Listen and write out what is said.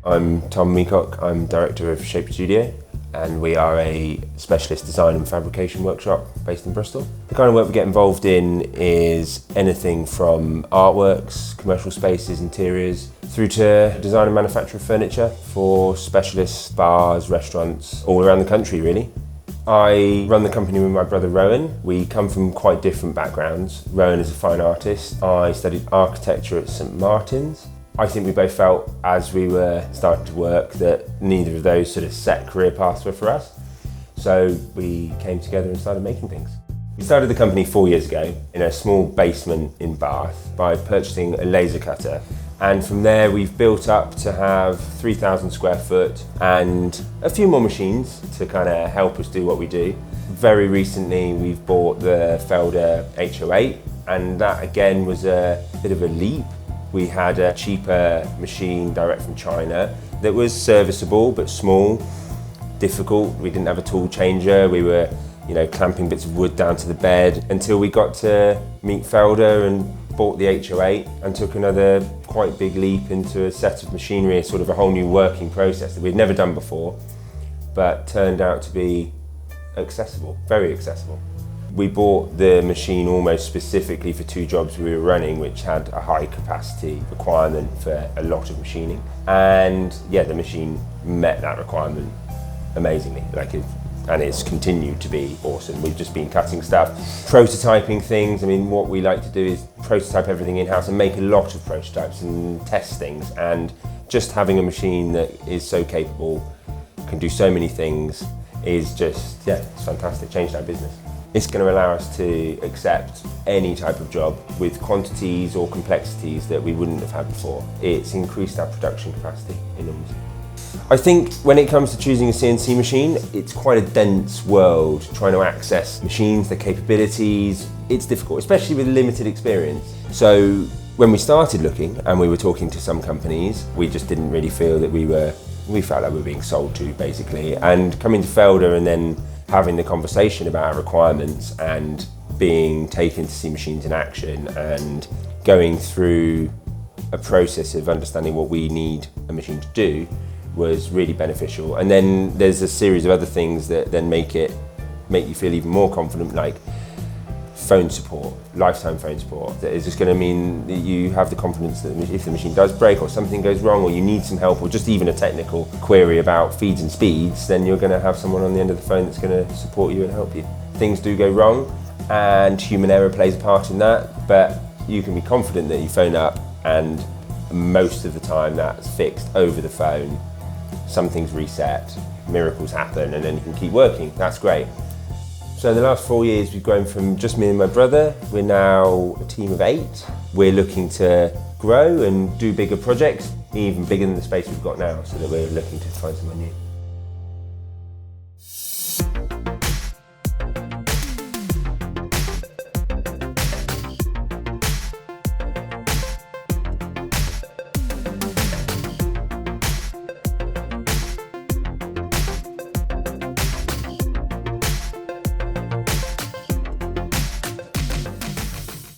I'm Tom Meacock, I'm director of H08 Studio, and we are a specialist design and fabrication workshop based in Bristol. The kind of work we get involved in is anything from artworks, commercial spaces, interiors, through to design and manufacture of furniture for specialist bars, restaurants, all around the country really. I run the company with my brother Rowan. We come from quite different backgrounds. Rowan is a fine artist. I studied architecture at St Martin's. I think we both felt as we were starting to work that neither of those sort of set career paths were for us. So we came together and started making things. We started the company 4 years ago in a small basement in Bath by purchasing a laser cutter. And from there we've built up to have 3,000 square foot and a few more machines to kind of help us do what we do. Very recently we've bought the Felder H08, and that again was a bit of a leap. We had a cheaper machine direct from China that was serviceable but small, difficult. We didn't have a tool changer. We were, clamping bits of wood down to the bed until we got to meet Felder and bought the H08 and took another quite big leap into a set of machinery, sort of a whole new working process that we'd never done before, but turned out to be accessible, very accessible. We bought the machine almost specifically for two jobs we were running, which had a high capacity requirement for a lot of machining. And yeah, the machine met that requirement amazingly. And it's continued to be awesome. We've just been cutting stuff, prototyping things. I mean, what we like to do is prototype everything in-house and make a lot of prototypes and test things. And just having a machine that is so capable, can do so many things, is just, it's fantastic, changed our business. It's going to allow us to accept any type of job with quantities or complexities that we wouldn't have had before. It's increased our production capacity enormously. I think when it comes to choosing a CNC machine, it's quite a dense world trying to access machines, their capabilities. It's difficult, especially with limited experience. So when we started looking and we were talking to some companies, we just didn't really feel that we felt like we were being sold to, basically. And coming to Felder and then having the conversation about our requirements and being taken to see machines in action and going through a process of understanding what we need a machine to do was really beneficial. And then there's a series of other things that then make you feel even more confident, like phone support, lifetime phone support. That is just going to mean that you have the confidence that if the machine does break or something goes wrong or you need some help or just even a technical query about feeds and speeds, then you're going to have someone on the end of the phone that's going to support you and help you. Things do go wrong and human error plays a part in that, but you can be confident that you phone up and most of the time that's fixed over the phone. Something's reset, miracles happen, and then you can keep working. That's great. So in the last 4 years, we've grown from just me and my brother. We're now a team of 8. We're looking to grow and do bigger projects, even bigger than the space we've got now, so that we're looking to find somewhere new.